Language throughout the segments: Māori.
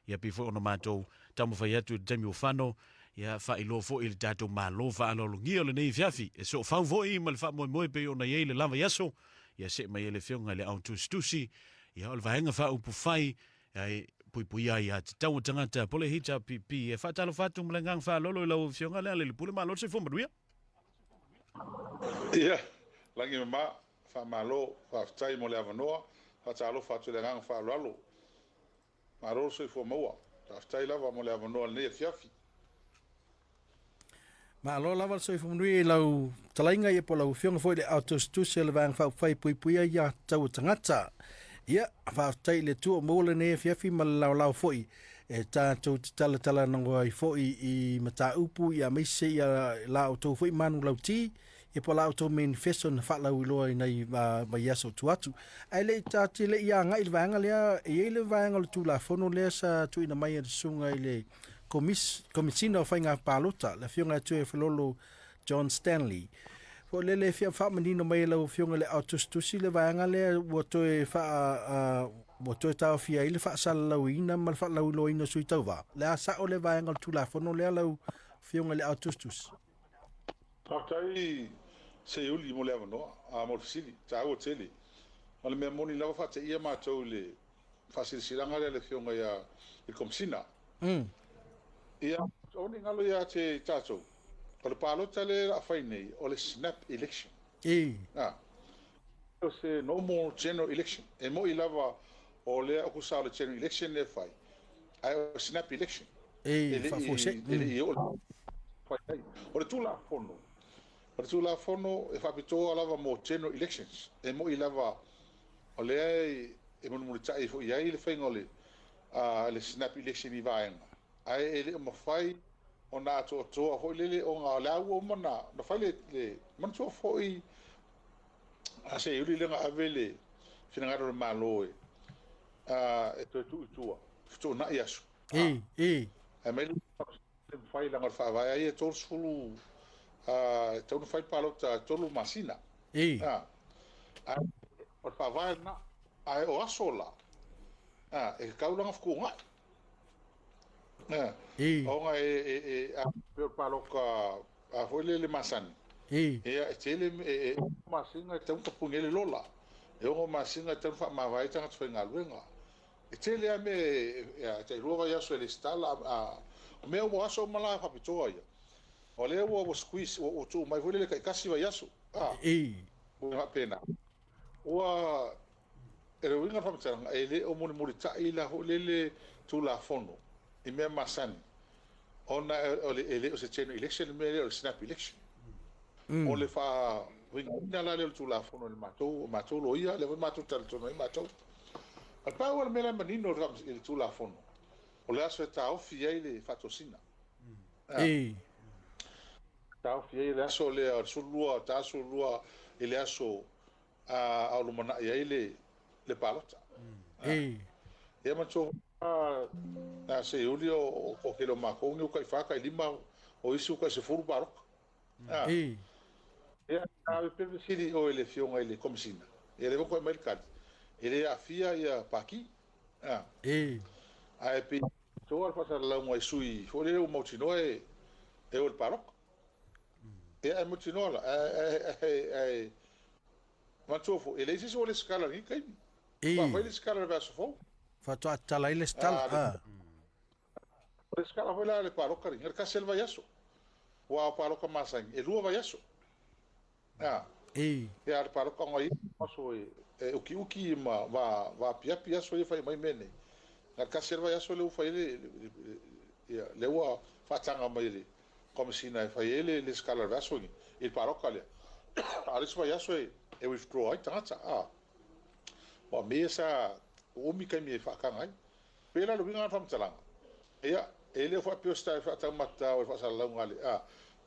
ia pe fo ona matou tamu fai atu Demi Ofano ia fa ilo fo il tatou malo fa alo lungi ole nei fiafi e so fa vo I mal fa mo pe ona ye le lava yaso ia se mai le fionga le auto stusi ia ol vaenga fa upu fai ai pui ia tau tangata pole hita pipi e fa talo fatu mlengang fa lolo lo fionga le pule malo se fo maduia ia langi ma fa malo fa tai mo le avanoa fa talo fatu le ngang fa lolo malo se fo moa fa tai lava mo le avanoa le fiafi ma lo lava so fu nui lau talainga ia po lau fionga foi le auto stusi le vang fa fai pui ia tau tangata ia fa tai le tu mo le ne fiafi ma lau foi e tātou tala nango ai foi I mata upu ia meise ia la auto foi manu lau ti e po la auto manifesto na fa lau loa nei ma yaso tuatu ai le tati le ia ngai le vanga le e le vanga le tu la fono le sa tu ina mai sunga ile komisina fa nga palota la fionga tu e flolo John Stanley po le fia fa menino mai lau fionga le auto stusi le vanga le woto e fa moto ta fia ile fa sala ina mal fa lau loina sui tauva le asa o le vanga tu la fono le lau fionga le autustus tai se uli mo le no a mo fisili ta o tele ole me moni lava fa te ia ma tau le fa silanga le fionga ia I komsina ia oni ngalo ia te tato o le palo tale a fai nei o le snap election o se no more general election e mo I lava o le o sa le general election le fai ai o snap election fa fose o le tula fono o le tula fono e fa pito lava mo general elections e mo I lava o le e mo mo tai fo ia le fai ngole le snap election I vaenga ai ele mo fai ona to ho lele o nga la o mana no fai le man to fo I a se yuli le nga avele fina ngaro malo e to na yasu e me fai la fa vai ai to sulu to no fai palo ta to lu masina o fa vai na ai o asola e kaulanga fu nga o nga per palo ka a foi le masani e tele masinga te un pungele lola e o masinga te fa ma vai tanga foi ngaluenga e tele a me te ruva ya so le stala o meu mo aso mala fa pitoia o le o squeeze o tu mai foi le kasi vai aso o ma pena o e le winga fa tanga e le o mo mo ta ila ho le tu la fono I me masani ona o le o se cheno election me le snap election o le fa winga la le tu la fono le matou lo ia le matou tal to no matou a pa o me la manino le tu la fono o le aso ta ofi ai le fatosina ta ofi ai le aso le sulua ta sulua le aso a lo mana ia le palota e matou na se uli o ke lo makongi o kai faka I lima o isu ka se furu barok e a pe sili o ele fionga ele komisina ele ko mai kad ele afia ia paki a pe to al pasar la mo sui fo le o motino e o barok e a motino la ma tofo ele si so le scala ni kai ma foi le scala verso fo fa to atala ile stala le scala foi la le barok ri ka selva yaso wa paroka masang e lua vai aso e ar paroka ngai aso e uki ma va pia so e fai mai mene na ka serva aso le fai le wa fatanga mai le como se na fai ele le scala aso ni il paroka le alis vai aso e withdraw ai tata wa mesa o mi kai mi fa kangai pela lo vinga fam talanga ele foi piosta fa tamata o fa sala ngale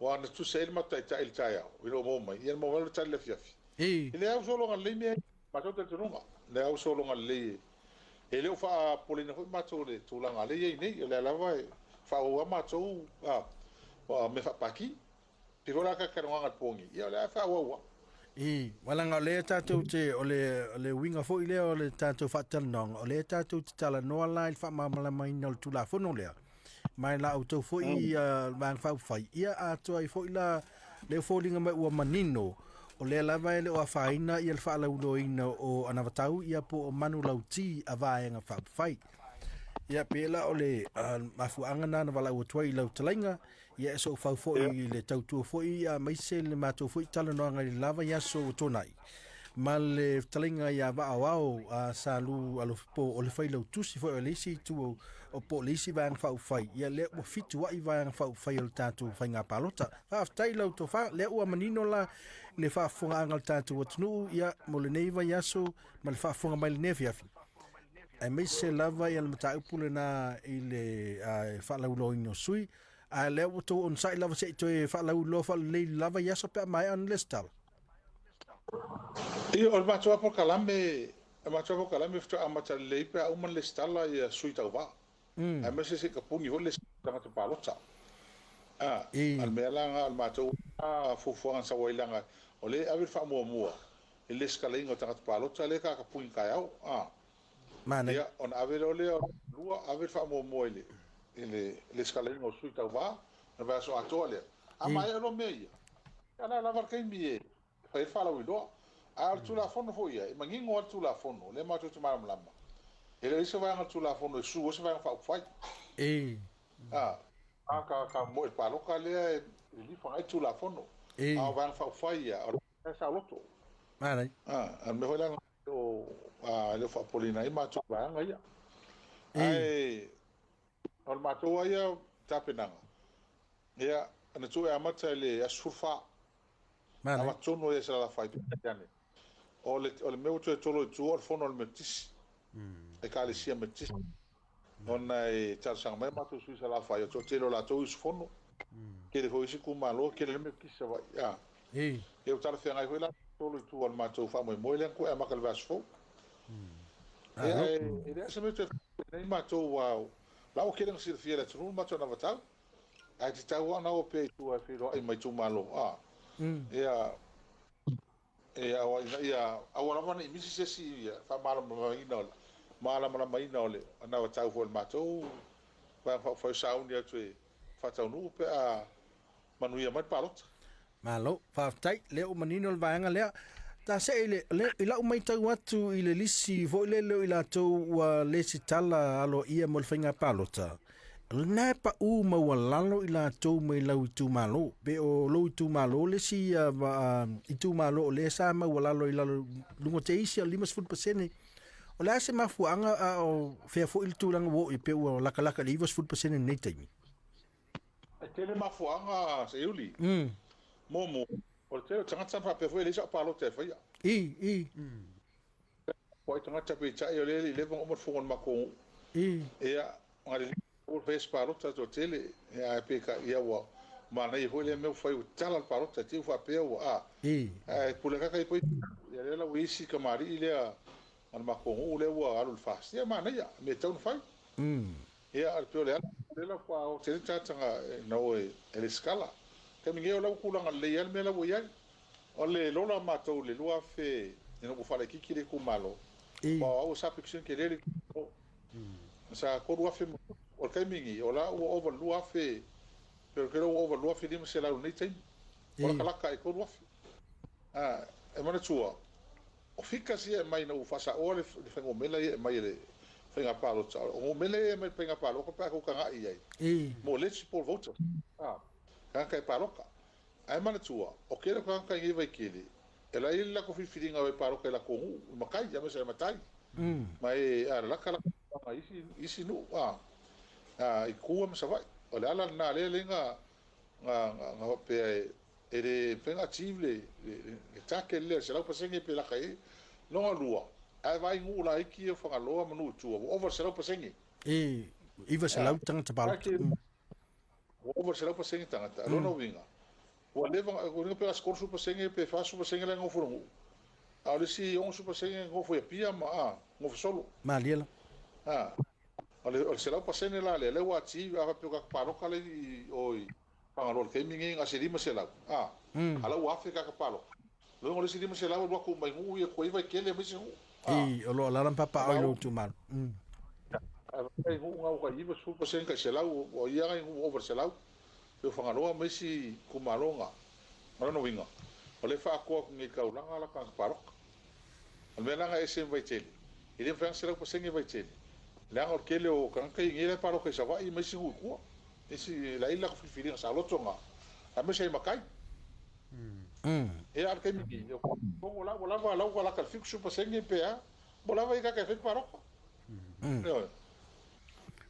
wa na tu sei mata ta il taia o lo mo mai il mo vale tale fiafi ele au solo ngale mi ma to te runga le au solo ngale ele fa polina foi mato le tu la ngale ye nei ele la vai fa o mato wa me fa paki pi vola ka ka nganga pongi ia le fa wa I walanga le tātou te o le winga fo ile o le tātou whaatalnong o le tātou te tala noa lai whaamamala mai na tu la fono lea mai la au tau fo i mang whau whai ia atua i fo ila le fōlinga mai ua manino o le lava ele o a whaina i al whaalaulo ina o anawatau ia po o manu lau ti a vaenga whau whai ia pela o le mafuanga na wala ua tuai lau talainga ia so fau fo i le tautua fo i a maise le mato fo i tala noa ngai lava ia so o tonai ma le talainga ia va awao a salu alo po o le whailau tusi fo o le isi tu o po le isi vaenga whau whai ia le ua fitu wa i vaenga whau whai o le tātou whainga palota whaaftai lau to wha le ua manino la le whaafonga angal tātou atunu ia mo le neiva ia so ma le whaafonga mai le nefiafi ai mai se lava ia le mataupu lena i le whaalaulo ino sui a le o to on sai lava se to whaalaulo le lava ia so pe mai an le stala I o matua po kalame fto amata le pe au man le stala ia sui tau va ai mai se kapungi ho le stala te palota al melanga al matua fufuan sa wailanga o le ave fa mo le skalingo tanga te palota le ka kapungi kai au Mana ia on ave ole lua ave fa mo le skalingo sui tau va na va so atole mai lo meia ana la varkai mi fai fala wido al tu la fono fo ia mangingo al tu la fono le ma tu maram lama ele se vai al tu la fono su se vai fa fai ka mo e palo ka le li fa tu la fono va fa fai ia sa loto mana al me hola o le fa polina i ma tu va ia ai al ma tu ia tapenanga ia ana tu e amata le asurfa ama tono e sala fai piane o le meu tolo tu or fono le metis e kale sia metis ona e tsang mai ma tu su sala fai to telo la to is fono ke le hoisi ku malo ke le me kisa va ya eu tala fe ngai hoila tolo tu or ma to fa mo le ku e ma kal vasfo e se me te nei ma to wow la o ke le sir fiela tu ma to na vata ai ti tau ana o pe tu a filo ai mai tu malo ia awala mana imisi sesi ia fa mala mai na ole ana tau fo mato fa sauni atu fa tau nu pe a manu ia mai palot malo fa tai le o manino vaanga le ta se le ila o mai tau atu i le lisi vo le ila to wa le sitala alo ia mo finga palota na pa u ma walalo ila to mai lau tu malo be o lo tu malo le si i tu malo le sa ma walalo ila lungo te isi 5% o la se mafuanga o fe fo il tu lang wo i pe o la kala le 5% nei taimi te le mafuanga se yuli momo o te tanga tsa pe fo le sa palo te fa i poi tanga tsa pe tsa yo le o mo fo ma ko ia ngari o fes parota to tele e pe ka ia wa mana i hole me foi o tala parota ti fa pe o pule ka kai poi ia le la wisi ka mari ile an ma ko o le wa al fast ia mana ia me tau fai ia al pe le la fa o tele tanga no e le scala ke mi o la ku la le ia me la wo ia o le lola ma to le lua fe no ko fa le kiki le ku malo ba o sa fiction ke le sa ko lua fe o kai mingi o la o overlua fe pero que o overlua fe dim se la ni tem o la kala ko lua e mana tua o fika si mai no fasa o le fengo mela e mai le fenga palo tsa o mele me fenga palo ko pa ko kanga i mo le por voto kan kai palo ka ai mana tua o que le kan kai vai kili ela illa ko fifiringa vai palo ka la ko makai ya me se matai mai la kala isi nu i kua ma savai o le ala na le lenga nga pe e penga tivle e take le se la pasenge pe la kai no lua ai vai ngu la iki e fa loa manu tu over se la pasenge i va se la tanga te palo over se la pasenge tanga lo no vinga o le va o pe as corso pasenge pe fa su pasenge la ngofuru a le si on su pasenge ngofu e pia ma ngofu solo ma liela o se la pasene la le wa ti a pe ka palo ka le oi pa lo ke mingi nga se lima se la ala wa fe ka palo lo ngole sidi mase lawa ko mai ngu ye ko iwa kele mase ngu o lo lalan papa o lo tu mal ai ngu ngau ka iwa su pasen ka selau o ia ngai ngu over selau yo fangaloa mesi kumalonga mana no winga ole fa ko ngi ka ulanga la ka parok al melanga ese vai tele ile fa selau pasen vai tele la ngor kele o kan kai ngi le parok e sa vai mesi ngu ko esi la ila ko filinga sa lo tonga a mesi makai e ar kai mi ko la la ka fixu pasen e pe a bola vai ka fe parok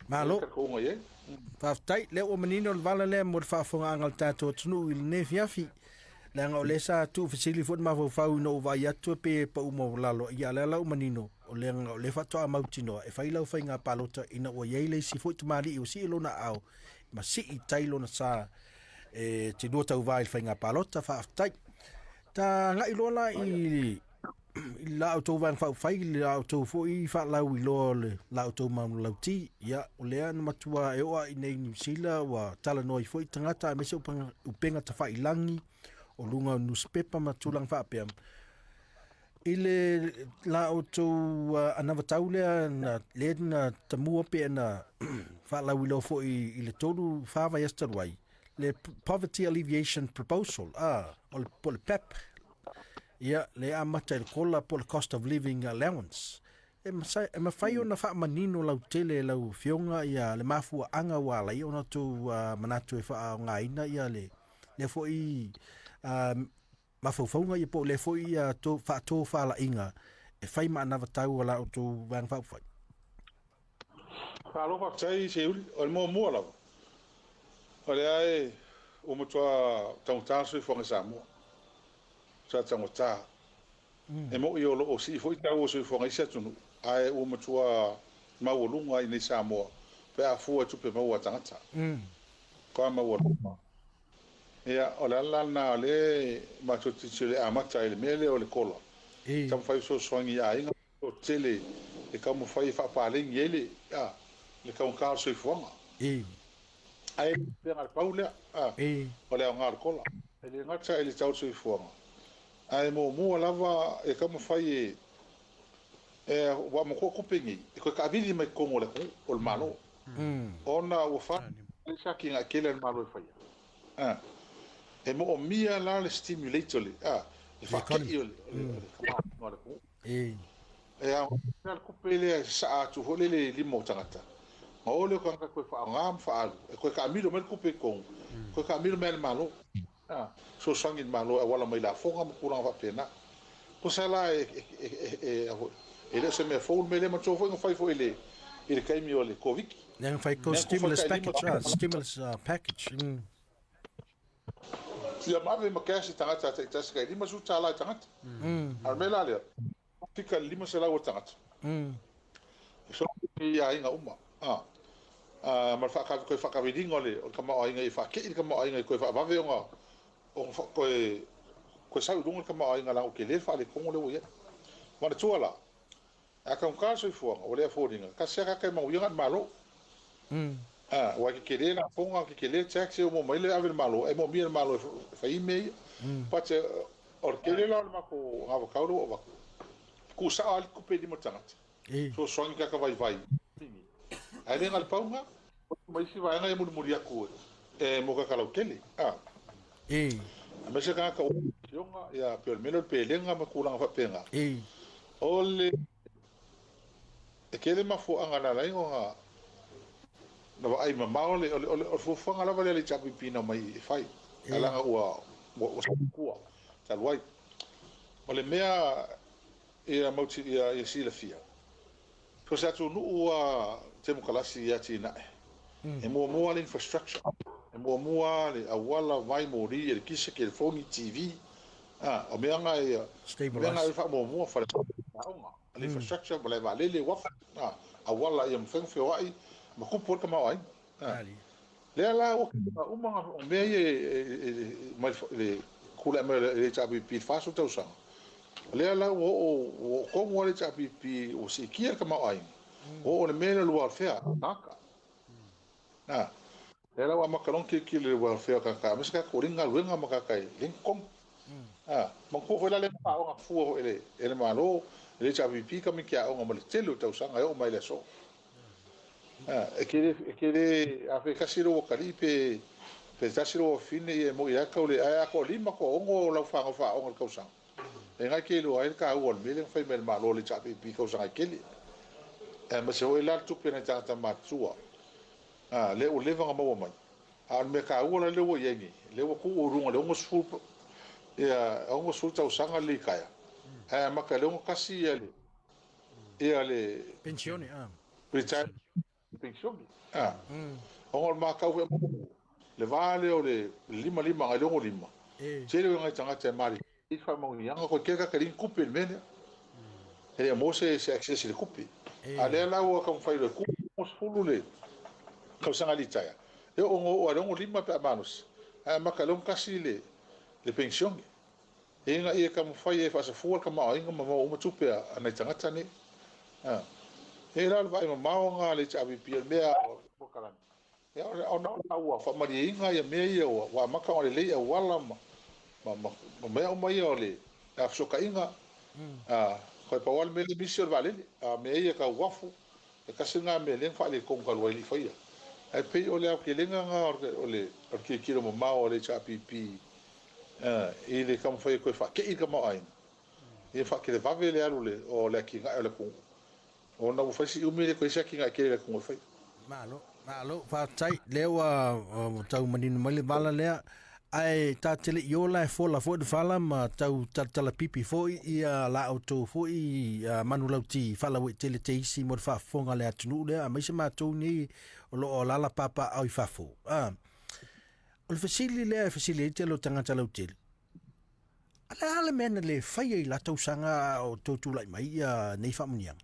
malo Faftai le o menino le vala le mo fa fonga angal tato tunu il ne fiafi la nga le sa tu fasili fot ma fa no va ya tu pe pa mo lalo ya la o menino o le nga le fa to a mautino e fa ila fa nga palota ina o ye le si fot mali o si lo na au ma si i tailo na sa e te do tau vai fa nga palota faftai ta nga ilola i la auto van fa fai la auto fo I fa la wi lo la auto man la ti ya o le an matua e o I nei New Zealand wa tala noi foi tangata me se upenga ta fai langi o lunga newspaper matulang fa pe ile la auto anava taule na le na tamua pe na fa la wi lo fo I le tolu fa va yesterday le poverty alleviation proposal o le pep ia le amata le kola po le cost of living allowance e mawhai o na wha manino lau tele lau fionga ia le mafua anga wala I ona tu manatu e wha ngā ina ia le fo I mafaufaunga ia po le fo I wha tō wha la inga e whai ma anawa tau wala o tu wang whau whai Whalofa tai se uli o le mua lau o le ai o matua tauntāsu I whanga Samoa sa tangota e mo I o si foi tau o se fonga isa tunu ai o matua maulunga I nei Samoa pe a fu tu pe mau tangata ko ma wo ia o la na le ma tu tile a mata ile mele o le kola tam fai so songi ai nga o tele e ka mo fai fa pa le ngele le ka un ka so fonga ai pe al paula o le ngar kola ele ngata ele tau so fonga ai mo lava e kama fai wa mo ko pengi e ko ka vidi mai ko le o le malo ona o fa sa ki nga kele malo fai e mo mia la le stimulator le e fa ke io le a ko pele sa tu hole le limo tangata ma ole ko ka ko fa ngam fa ko ka mi do me ko pe ko ka mi do me malo so sangin malo wala mai la fonga mo kurang fa pena ko sala ele se me phone me le mo so fonga fai fo ele kai mi ole covid then fai ko stimulus package ya ma ve ma kasi tangata ta ska lima su tala tangata al mela le tika lima sala o tangata so ya inga umma ma fa ka ko fa ka vidingo le o kama o inga fa ke kama o inga ko fa va ve nga o ko sa udunga kama ai ngala o ke le fa le kongo le o ye ma tu ala a ka un caso I fuanga o le fodinga ka se ka ka ma uinga malo wa ke le na fonga ke le taxi o mo mai le ave malo e mo mi malo fa I me pa te o ke le la ma ko avocado o ba ku sa al ku pe di mo tangat so songi ka vai ai le ngal paunga mai si vai nga mo muri aku e mo ka kala kele a mese ka ka yonga ya per melo pelenga ma kulang fa penga ole e kele ma fu anga la inga no ai ma maole ole fu fanga la vale chapi pina mai fai ala nga wa kua tal wai ole mea e mauti e sila fia ko sa tu nu te mo kalasi ya tina e mo le infrastructure e mo le awala vai mori e kise ke phone TV o me anga e stabilize fa mo fa le infrastructure bale vale le wa awala e mfen fe wai ma ku por kama wai le la o uma o me e mai le kula me le chapi pi fa so tausa le la o ko mo le chapi pi o si kia kama wai o le me le warfare naka le la wa makalon ki le warfare ka ka mes ka ko ringa luenga maka kai ling kom ma ko foi la le pa o fu ele malo ele cha pipi ka mi kia o ma le telo tau sanga o mai le so e kere a fe kasiro o kali pe tasiro fine e mo ia ka le a ko lima ko ongo la fa o ka usang e nga ke lo ai ka o me le fai me malo le cha pipi ka usanga kele ma se o la tu pe na ta matua le o le vanga mo mai a me ka o le o yengi le o ku o runga le o sul ia o sul tau sanga le kaya ma ka le o kasi ele pensione retire pensione o ma ka o le vale o le lima ngai le o lima se le ngai tanga te mari i fa mo yanga ko ke ka rin kupe mene ele mo se access le kupe ale la o ka fa le kupe mo sulu le ka sanga li taya e o ngo lima pe manos ma ka lo kasi le pensione e nga e ka mo fa e fa se fu ka ma inga ma o tupe ana tanga tani e la vai ma nga le chavi pi me o kalan ya o na wa fa mari inga ya me ia wa maka o le ia wala me o mai o le a so ka inga ko pa wal me le misio vale me ia ka wafu e ka singa me le fa le kon ka lo le fa ia ai pe o le ke le nga o le o ke kilo mo ma o le chavi pi e le kam fa ko fa ke i ka mo ai e fa ke le va vele ale o le ki nga le kon ona u fasi u mele ko isa ki nga ke ko fai malo fa tai lewa tau manino mali bala lea ai ta tele yola fola fo de fala ma tau tala pipi fo i la auto fo i manulauti fala we tele teisi mo fa fonga le atunu le mai se ma tu ni o la papa au fa fo o le fasili le fasili te lo tanga tala hotel ala men le fai i la tau sanga o tu lai mai nei fa munia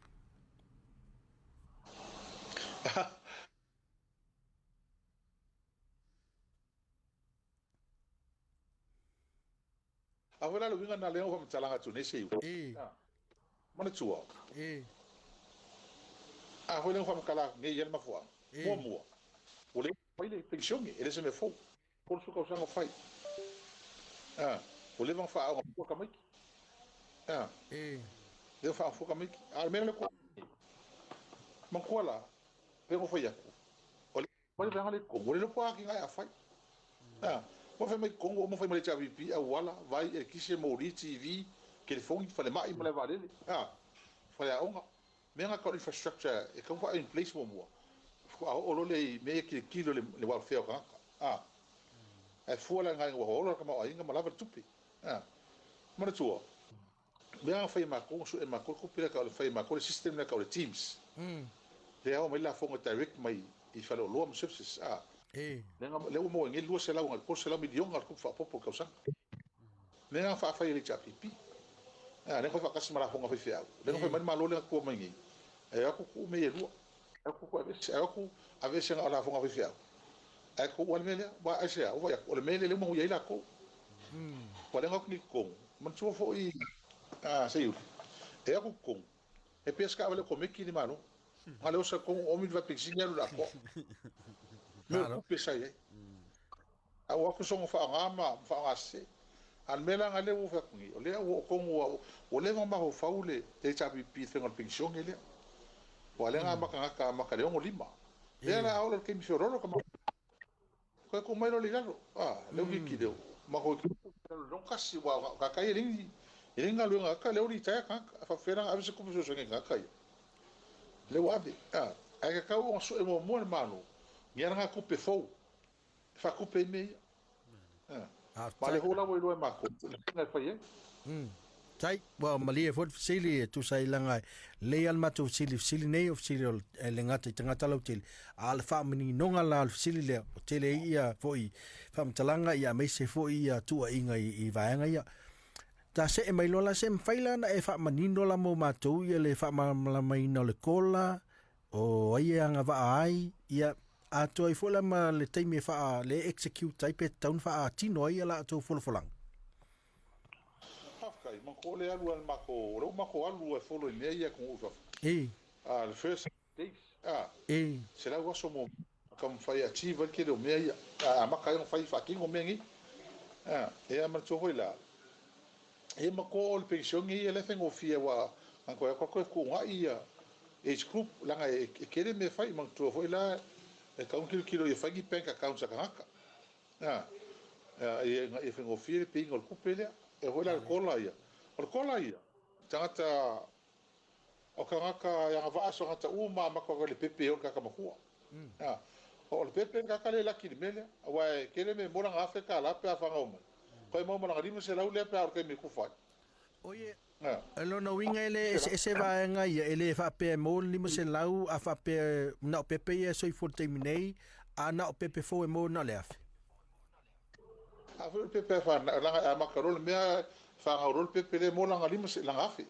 a wala lo winga na leo fa mtalanga tu nese yu mana tua a wala fa mkala nge yel ma fwa mo ole fai le pension ele se me fo por su causa no fai ole van fa ko kamai de fa fo kamai al mena ko man ko la pe ko fa ya ole vai le ko ole lo pa ki nga fai mo fa mai kongo mo fa mai chavi pi a wala vai e kise mo ri tv ke le fongi fa le mai mo le vale fa ya onga me nga ko infrastructure e ko fa in place mo o lo le me ke kilo le wa fe ka e fu la nga o lo ka ma inga ma lava tupi mo tu me nga fa ma ko su e ma ko pila ka le fa ma ko le system na ka le teams le o me la fonga direct mai i fa lo mo services le mo ngi lu se la ko se la milion al ko fa popo ka sa le nga fa le chapi pi le ko fa ka smara fonga fa fia le ko fa ma lo le ko mangi e ako ku me lu ako ave se ala fonga fa fia ako wal mele ba asia o ya o mele le mo ya ila ko ko le ngok ni ko man so fo i se yu e ako ko e pesca vale ko me ki ni mano ale o sa ko o mi va pixinha la ko me o pesa ye a o ko so fa ngama fa ngase al mela ngale o fa kungi o le o ko o le ngama ho faule te chapi pi fenga pension ele o le ngama ka le o lima le la o le ke mi fiorolo ko mai lo ligalo le o ki deu ma ko non kasi wa ka kai ringi ringa lu nga ka le o ri ta ka fa fera a se ko so nga kai le wa be ai ka o so e mo mano ngia nga ku pe fo fa ku pe me ma le hola wo lo ma ko nga fa ye tai wa malia fo sili tu sai langa le al matu sili nei of sili le ngata tanga lo til al famini nonga la sili le tele ia foi fam talanga ia me se foi ia tu inga i vaanga ia ta se mai lola se faila na e fa manino la mo matu ia le fa la mai no le kola o ia nga va ai ia a toi fola ma le taimi fa le execute type town fa tino ia la to folang kai ma ko le alu al mako ro mako alu e folo ne ia ko ufa al first days se la waso mo kam fai achieve ke do me ia ma kai no fai fa kingo mengi e ma to hoila e mako o le pension ia le fengo fia wa an ko nga ia age group langa e kere me fai mang tu foi la e kaun kilo e fai bank account sa kanga e fengo fia le pingo ku pele e hola o kola ia tangata o kanga ya va so ngata uma mako le pepe o ka makua o le pepe ka le laki mele wa kere me mona afrika la pe afanga uma ko mo mona ngadi mo se la ule pe ar ke me ku fai oye alo no winga ele ese va nga ele fa pe mo limo se lau a fa pe na pepe ye so for terminate a na pepe fo e mo na le af a fa pepe fa la a makarol me fa rol pepe le mo la limo se la afi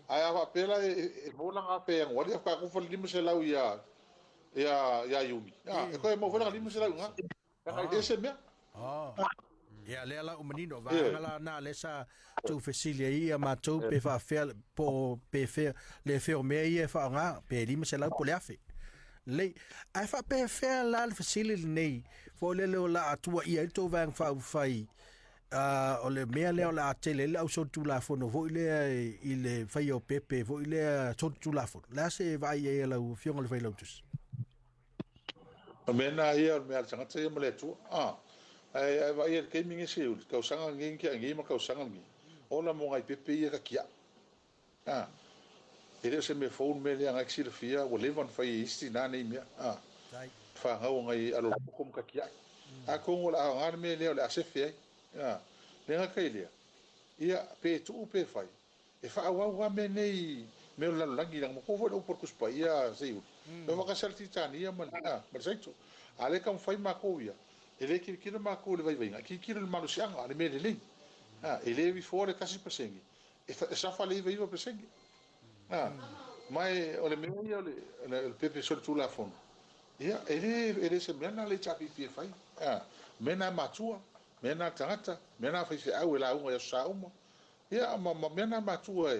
a va pe la e mo la pe en wali fa ku fo limo se lau ya yumi e ko mo fo la limo se lau nga ese me ia le ala o manino va ala na le sa tu fesilia ia ma tu pe fa fer po pe fer le fer me ia fa nga pe lima se la po le afi le ai fa pe fer la fesilia nei fo le la atua ia to vang fa fai o le mea leo la tele le au so tu la fono vo ile fai o pepe vo ile so tu la fono la se vai ia la fiong le fai lotus mena ia me al sanga tse mo le tu ai vai el ke mingi siul ka usanga ngin ki ngi ma ka usanga ngi ona mo ngai pepe ia ka kia ele se me phone me le ngai sil fia o le van fai isti na nei me fa nga ngai alo kum ka kia a ko ngola ngar me le ase fia le nga kai le ia pe tu pe fai e fa wa me nei me la langi lang mo ko vo por kuspa ia siul me ka salti tani ia man ma sai tu ale kam fai ma ko ia ele kilo ma ko le vai vai ki kilo le malu sianga ale me le ele vi fuori kasi pesengi e sa fa le vai pesengi mai ole me ole pepe sol tu la fon ia ele se mena le chapi pi fai mena matua mena tangata mena fai se au la unga ya sa uma ia ma mena matua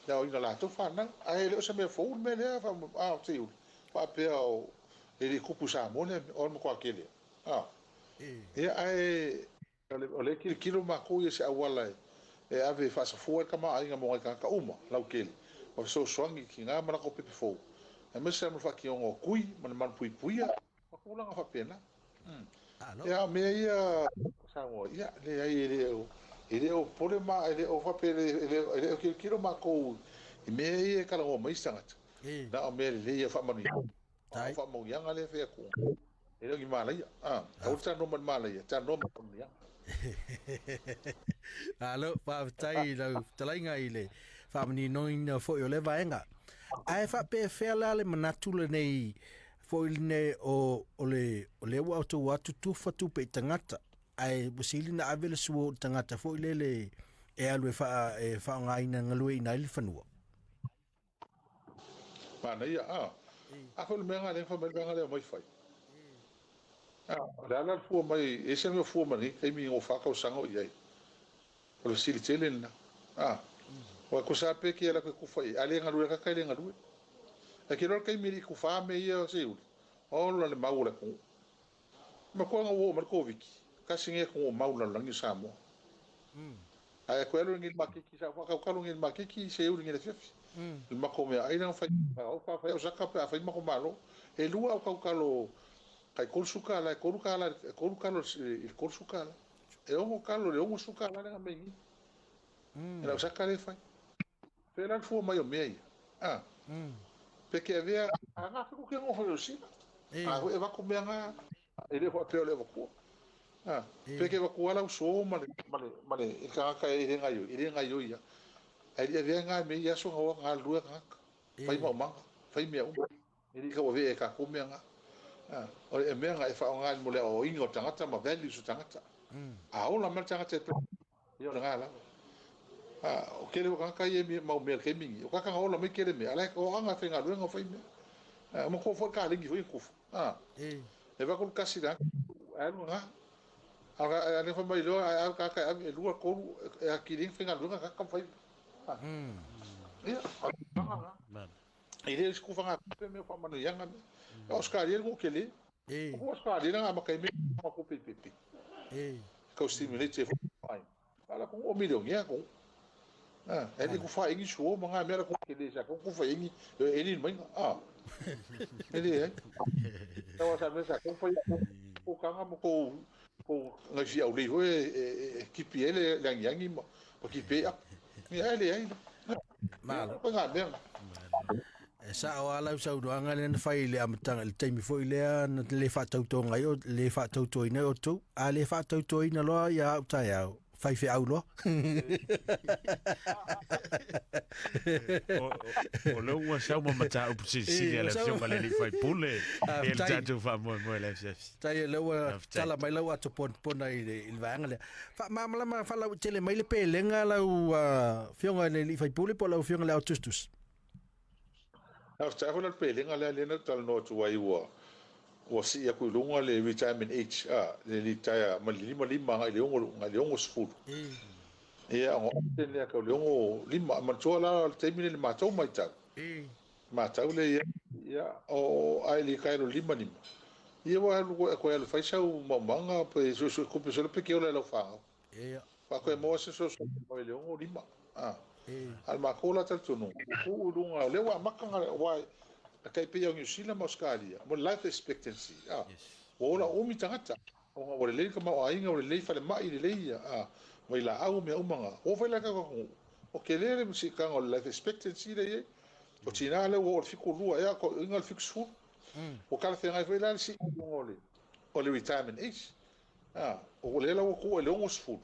la o la to fa na ele se me fo me le fa tiu pa pe o ele kupu sa mone o mo kwa kele ia ai ole kilo ma ko ia se awala e ave fa sa fo ka ma ainga mo ka uma lau kele o so swangi ki nga mara ko pepe fo e me se mo fa ki o kui man pui puia ko la fa pena ia me ia sa mo ia le ai ele o pole ma ele o fa pele ele o kilo ma ko me ia ka lo mai sanga na o me le ia fa mani fa mo yang ale fe ko ele ngi mala ia o ta no man mala ia ta no man ia alo pa tai lo talainga ile fa mani no in fo yo le vaenga ai fa pe fela le manatu le nei fo ne o le wa tu fa tu pe tangata ai busili na avele suo tangata fo le e alu fa nga ina ngalue ina il fanua mana ia a fo le menga le fa menga le mai fai la fu mai e se me fu mai e mi o fa ka sango ia o sili tele na wa ko sa pe ki ala ko fai ale ngalue ka kai le ngalue e ki ro kai mi ku fa me ia se o le maula ko ma ko ngo ma ko viki kasi nge ko maula langi samo ai ko elo ngi makiki sa ka ngi makiki se u ngi le fefi il ma ko me ai na fa o fa o saka pa fa ma ko malo e lua o ka lo kai kol suka la kol il kol suka e o kalo le o suka la nga me ngi era saka le fa pela fu mai o me perché aveva ko ke ngo ho si e va ko me nga ele ho pe le ko perché va ko ala so male il ka ka ile ngayo ia ele aveva nga me ia so nga lu nga fai ma fai me o ele ka o ve ka ko me nga o e me nga e fa nga mo le o ingo tangata ma value su tangata a ola ma tangata io nga la o kele o ka ye mi ma o me ke mingi o ka ka ola me kele me ala ko anga fe nga lu nga fai me mo ko fo ka lingi foi ko e va ko kasi da alo nga ale fa mai lo ka ka e lu ko e akili fe nga lu nga ka fai ia ele escufa nga pe me fa manu yanga Oscar ele ko kele o Oscar ele nga ma kai me ma ko pepe ko stimulate fai ala ko o miliongia ko ele ko fa ingi suo manga mera ko ke desa ko fa ingi ele mai ele tawa sa mesa ko fa ko kanga mo ko ngai au le ho ki piele yang yangi mo ki pe ni ele ai Malo. ko nga mera Sa o ala sa uruanga le fai le amatanga le taimi foi le na le fa tauto ngai o le fa tauto ina o tu a le fa tauto ina lo ya o tai au fai fe au lo o le ua sau ma mata o psi le fio ma le fai pule e le tatu fa mo le fio tai le ua tala mai lo atu pon pon ai le vanga le fa ma fa la tele mai le pelenga la fio le fai pule po la fio le autustus After all pelinga le na tal no tu ai wa si ya ku lunga le retirement age le retire ma lima le ongo sfu ya ngo le ka le ongo lima ma tola te mine le ma tau mai ta ma tau le ya o ai le kai lima ni ia wa lu ko le fai sau manga pe so ko pe so le pe ke le lo fa pa ko mo se so le ongo lima al makola tal tunu ku lunga le wa makanga wa kai pe yang usila moskalia mo life expectancy ola o mi tangata o le ka ma ai nga le fa le mai le wa ila au me umanga o fa la ka o ke le mi ka o life expectancy le o tina le o fiku lua ya ko ingal fiksu o kala fe ngai fe la si o le retirement age o le la ko le o sfu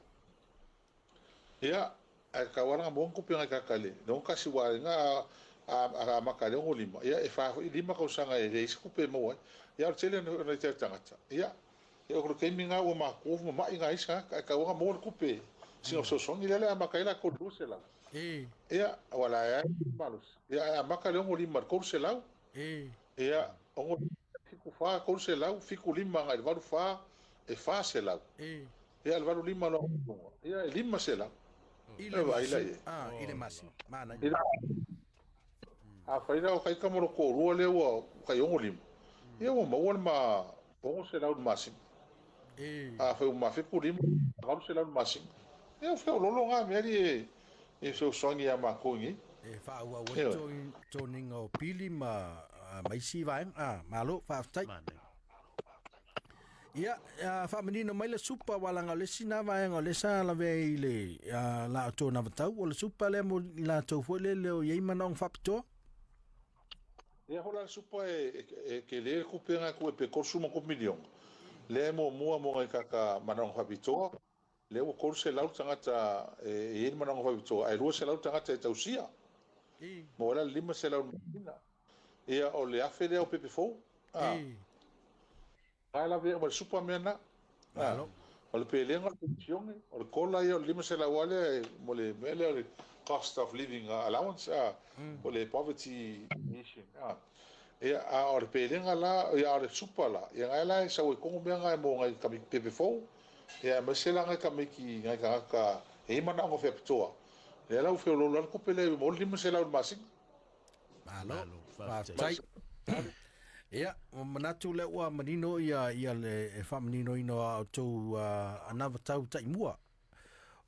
ya a kawana mo ko pinga ka kale no ka si wa nga a makale o lima ya e fa lima ko sanga e isku pe mo ya tele no te tangata ya e ko ke minga o ma ko ma inga isa ka wa mo ko pe si o so son ile la makala ko dusela ya wala ya malus ya makale o lima ko sela ya o fiku fa ko sela fiku lima ga va fa e fa sela ya el valu lima lo ya lima sela ile masi mana a faida o kai kamoro ko rua le o kai ongo lim ia o mo ma pongo se la masi a fe ma fe ku lim a se la masi ia fe lo lo nga meri e so songi ya ma ko ngi fa wa to ningo pili ma mai si vai malo fa tai ia fa menino mai le supa wala nga le sina vai nga le sa la ve le la to na tau o le supa le mo la to fo le o ye manong fa pto ia hola supa ke le ku penga ku pe korsu mo ko milion le mo ka manong fa pto le o korse lau tangata e manong fa pto ai ro se lau tangata e tausia mo la lima se lau ia o le afe le o pepe fo ala ve o super mena o le pelenga pensione o le kola ia o lima se la wale mo le mele o le cost of living allowance o le poverty mission ia o le pelenga la ia o le super la ia ala sa o ko me nga mo ngai ka pepe fo ia ma se la nga ka me ki ngai ka e mana ngo fe ptoa le la o fe lo la ko pele mo lima se la masi malo fa tai ia o manatu le ua manino ia le fa manino ino au tau anava tau tai mua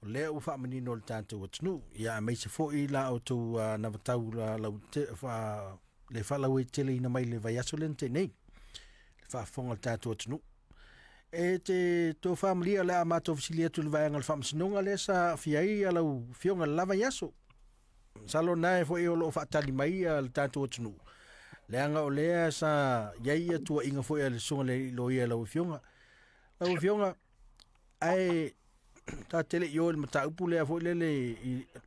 o le u fa manino le tātou atunu ia mai se fo i la au tau anava tau lau te fa le fa lau e tele ina mai le vai aso le nei le fa fonga le tātou atunu e te tō familia le a mātou fisilia tu le vai angal fa msinonga le sa fiai a lau fionga lava yaso salo nae fo i o lo fa tali mai le tātou atunu leanga o lea sa yai tua inga foi ale sunga le lo ia lau fionga ai ta tele yo le mata upu lea foi le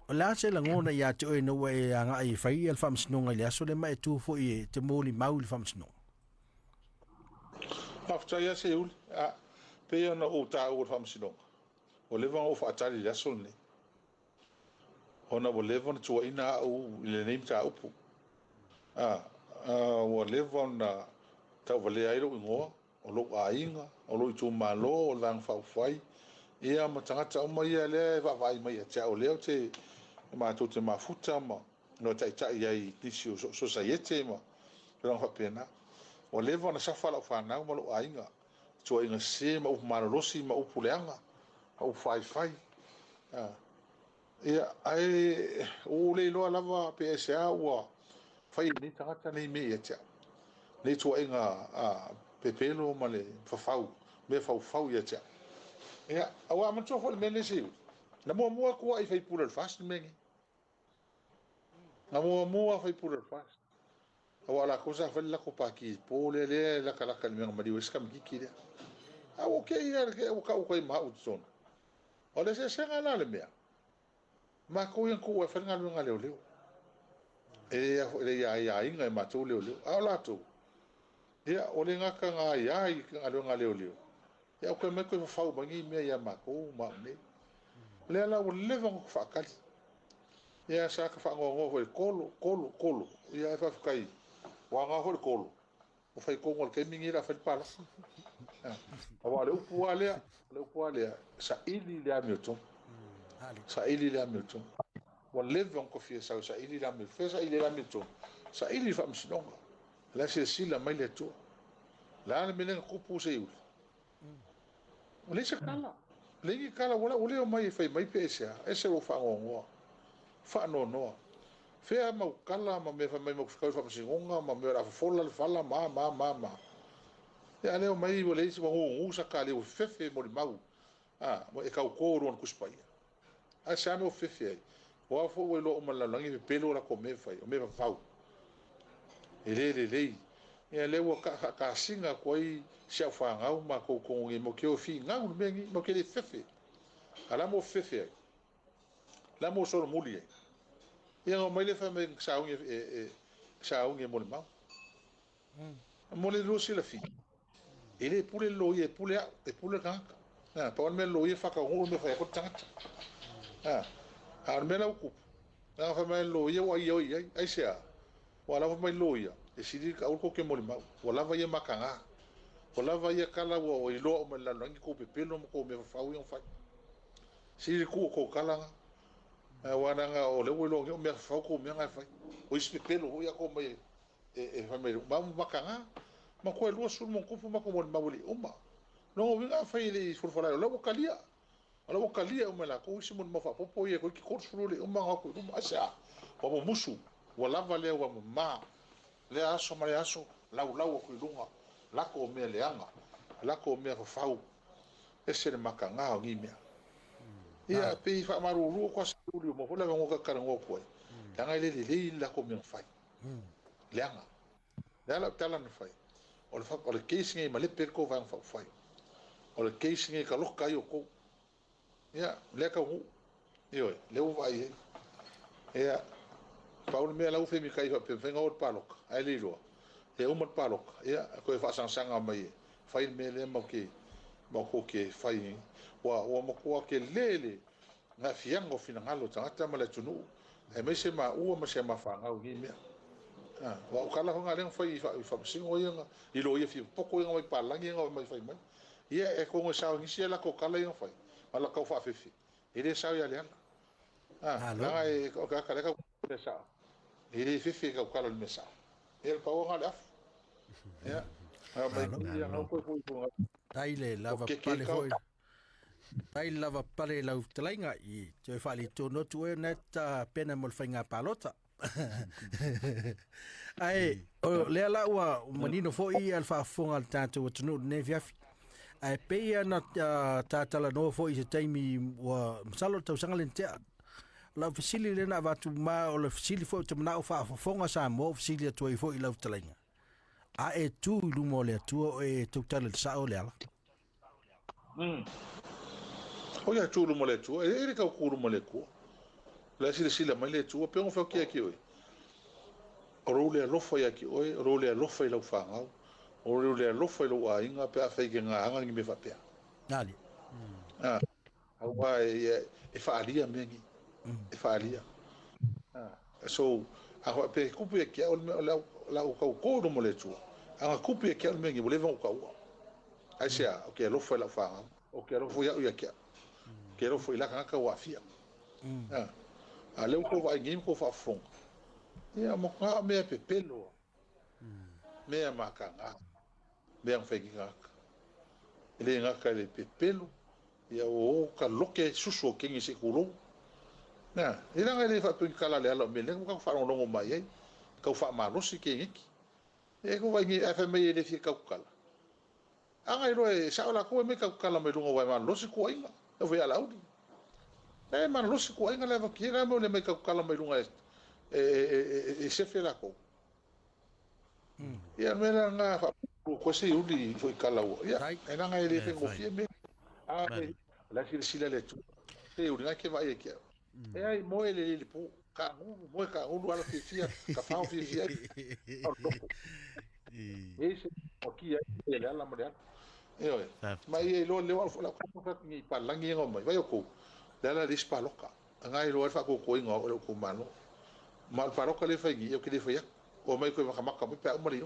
la se la ngona ya te o no e anga ai fai al fam snonga le aso le mai tu foi te moli mau le fam snonga after ya se ul pe ona o ta o fam snonga o le vang o fa tali le aso ne ona o le vang tu ina o le nem ta upu o levon na tau vale ai lo ngo o lo ainga o lo tu malo o lang fa fai ia ma tanga o mai le va vai mai te o leo te ma tu te mafuta ma no tai tai ai tisio so saiete ma lang fa pena o levon na sa fa fa na mo lo ainga tu inga se ma o malo si ma o puleanga o fai ia ai o le lo lava PSA ua fai ni tangata nei me ia tia nei tuaiga pepelo ma le fafau me faufau ia tia ia aua matoa foi le mea lesi na muamua kua i faipule le fast megi na muamua faipule le fast aua lako sa fai lako paki po lelea lakalaka le mega maliu ese kamikiki lea au ke ia ke uka i mau tsona o le sesega la le mea ma ko ia ko e fanga leo e ia inga e matou leo a latou ia o le ngaka nga ia i nga leo ia ko me ko fa bangi me ia ma ko ma ne le ala o le va ko fa kali ia sa ka fa ngo ho kolo ia fa kai wa nga ho kolo o fa ko ngol ke mingi la fa pala a le upu ale sa ili le amilton sa ili le amilton wa leve on kofie sa ili la mi fesa ili la mi to sa ili fa msinonga la se sila mai le to la le melen ko pu se u le se kala le kala wala ule o mai fa mai pesa ese o fa ngo fa no fe ma kala ma me fa mai mo fa msinonga ma me ra fola fala ma ya le o mai wala isi wo sa kale o fefe mo mau mo e ka ko ron kuspai a sa no fefe o fo o lo ma la langi pelo la ko me fai o me fa le e le o ka singa ko i se fa nga ma ko ngi mo ke o fi nga o me ngi mo ke le fefe ala mo fefe la mo so mo li e o mai le fa me sa o ngi mo le ma mo le lo si la fi ele pule lo ye pule ka pa me lo ye fa ka o me fa ko tanga me la ku na fa me lo ye wa yo ai sia wala fa me lo ye e sidi ka ko ke mo ma wala va ye makanga wala va ye kala wo i lo me la ngi ko pe pelo ko me fa o fa sidi ku ko kala wana nga o le wo lo me fa ko me nga fa o is pe pelo o ya ko me e fa me ma makanga ma ko lo sul mo ko ma ko mo ma woli umma no vinga fa ile sul fala lo kalia ala o kalia o mela ko isi mo fa popo ye ko ki ko sul le umma ko umma asa o mo musu wala vale o ma le aso ma le aso lau ko lunga la ko me le anga la ko me fa fau ese le makanga o ngi me ia pe fa maru lu ko sa lu mo fola ngo ka kara ngo ko tanga le la ko me fai le anga la tala no fai o le fa o le casing ma le per ko va fa fai o le casing ka lo ka yo ko ia le ka hu io le u vai ia Paul me la u fe mi kai pe fe ngor palok ai li ro le u mo palok ia ko fa sang sang mai fai me le mo ke fai wa mo ko ke lele na fiango fina ngalo tanga ma le tunu e me se ma u ma se ma fa ngau ni me wa kala ho ngalen fai fa singo ia i lo ia fi poko ia mai palangi ia mai fai mai ia e ko ngo sa ngi se la ko kala ia fai ala ka fa fefi ele sa ia le la e ko ka ka ka sa ele fefi ka kala le mesa ele pa o ngale af ia mai ia no ko tai le lava pale foi tai lava pale lau tlainga i te fali tono tu e net pena mol fainga palota ai o le ala wa manino foi alfa fonga tanto tunu ne viafi ai peia na tatala no foi se taimi wa salo tau sanga lente la fasili le na vatu ma o le fasili foi te na fa fonga sa mo fasili to i foi lau tlainga a e tu lu mo le tu e tu tala sa o le ala o ya tu lu mo le tu e ka ku lu mo le ku la sila mai le tu pe on fa ki aqui oi role lo foi aqui oi role lo foi lau fa ngau o le lo foi lo a inga pe a fe que nga anga ngi me fa pe ali au e fa alia mengi e fa alia so a pe kupu e kia o la o ko no mo le tu a kupu e kia mengi mo le va o ka ai sia o ke lo foi la fa o ke lo foi ya kia ke lo foi la ka wa fia a le ko va ngi ko fa fon ia mo ka me pe pelo me makanga me ang fe ki ngaka ele ngaka le pe pelo ia o ka loke susu kingi se kulo na ila ngai le fa tu kala le alo mele ka fa longo mai ai ka fa ma losi kingi e ko vai ngi fm le fi ka kala anga ro e sa la ko me ka kala me lungo vai ma losi ko inga e vai ala udi e ma losi ko inga le va kira mo le me ka kala me lunga e se fe la ko ia me la nga fa ko se udi foi kala o ia e nga ele te ko fi me a la sila le tu te uri nga ke vai ke e ai mo ele le po ka mo ka o ala fia ka fa fia e se o ki e le ala mo le e mai e lo le la ko ka ni pa langi ngo mai vai ko dala dis pa loka nga i lo fa ko ko ngo ko mano mal pa loka le fa gi o ki le fa ya o mai ko maka pe o mari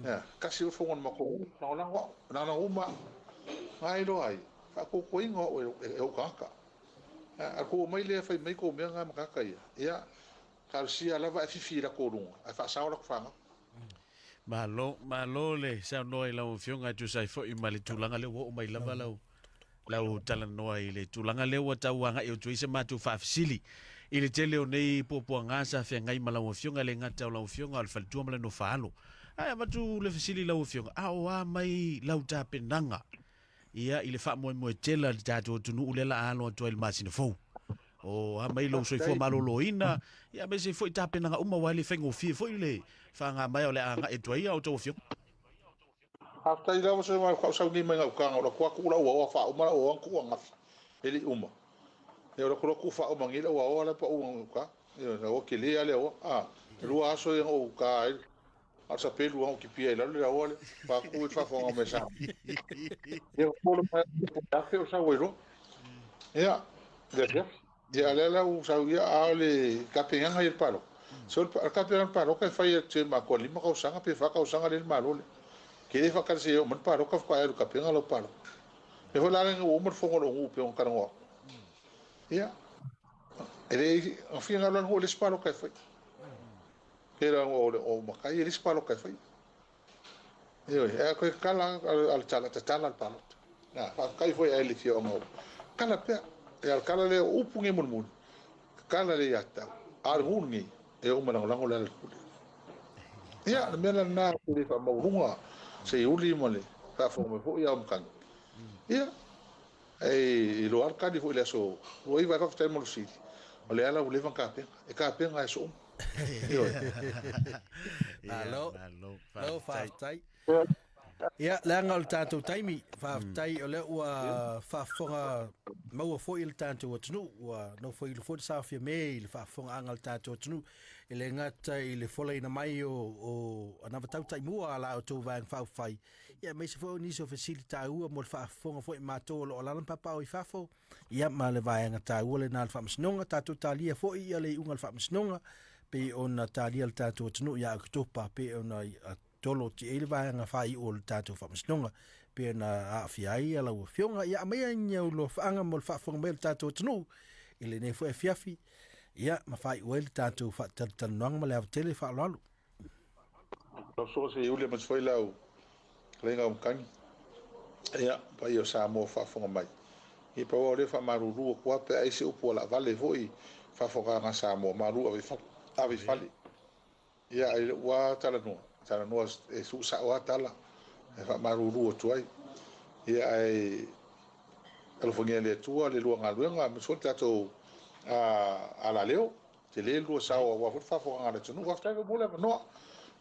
ya kasi o fongon mako na uma ngai lo ai fa ko ko ngo o ka a ko mai le fa mai ko me nga maka ka ia ka sia lava fi la ko lunga a fa sa la ko fa malo le sa no la o fionga tu sai fo I mali tulanga le wo mai lava lau tala noa I le tulanga le wa tauanga e o tuise matu fa fisili I le tele o nei popo ngasa fe ngai mala o fionga le ngata o fionga al fal tuama le no falo ai matu le fisili lau fionga a o mai lau ta penanga ia I le fa mo tela tatu tunu ulela alo to il masine fo o a mai lo so fo malo loina ia be se fo ta penanga uma wale fengo fi fo le fa nga mai o le anga e toia o to fionga hafta ila so ma ko sa ni mai ka ngora ko ku la o fa o ma o ku nga ele uma e ora ko ku fa o mangila o la pa o ka e o ke le ale o lu aso e o ka a sa pelu o ki pia la le o le pa ku fa fo o mesa e ko lo pa ta fe o sa wero ya ya la o sa ya ale ka pe nga il palo so ka pe palo ka fa ye che ma ko lima ka usanga pe fa ka usanga le malo que ele faz assim eu mano parou que ficou aí do capinha lá parou eu vou lá no umar fogo no upe um carão ia ele ao final lá no eles parou que foi era o macai eles parou que foi eu é que cala al chala al palo na cai foi ele que o cala pe e cala le upunge mun cala le yata argungi e o mano lá no ia mena na ele fa maurunga se uli mole ka fo me fo ia mkan ia e lo arca di fo le so o i va ka fta mo si o le ala o le van ka pe nga so alo fa tai ia la ngal tatou taimi fa tai o le ua fa fonga mau fo il tatou tunu ua no fo il fo sa fi me il fa fonga ngal tatou tunu ele ngata ile fola ina mai o ana tau tai mua ala o tu vang fa fai ia me se fo ni so facilita u mo fa fonga fo ma to lo ala papa o fa fo ia ma le vai ngata u le na fa msnonga tatou talia fo ia le ungal fa msnonga pe ona talia tatou tunu ia to pa pe ona tolo ti ele vai nga fai o tatou fa msnonga pe na a fiai ala o fionga ia me nya lo fa nga mo fa fonga me tatou tunu ile ne fo fiafi ia ma fai wel tatou fa tanong ma le tele fa lalo lo so se ule mas foi lá o lenga kan ia pa yo sa mo fa fonga mai e pa o le fa maruru ko pe ai se o pola vale foi fa fonga nga sa mo maru ave fali ia ai wa tala no e su sa wa tala e fa maruru o tuai ia ai alo fonga le tua le luanga luanga mo so tatou a la leo te le lu sa o wa fa fo ngala tunu wa fa bula no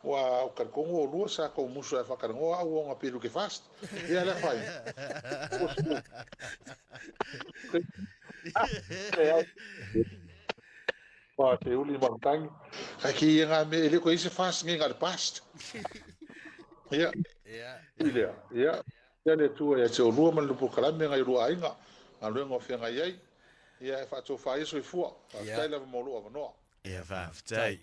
wa ka ko ngo lu sa ko muso fa ka ngo o nga peru ke fast ya la fa wa te uli montagne aqui nga me ele ko ise fast nga de past ya le tu ya te o lu man lu po kala me nga lu ainga a lu ngo fe nga yai ia fa to fa iso fu fa tai la mo lo no ia fa tai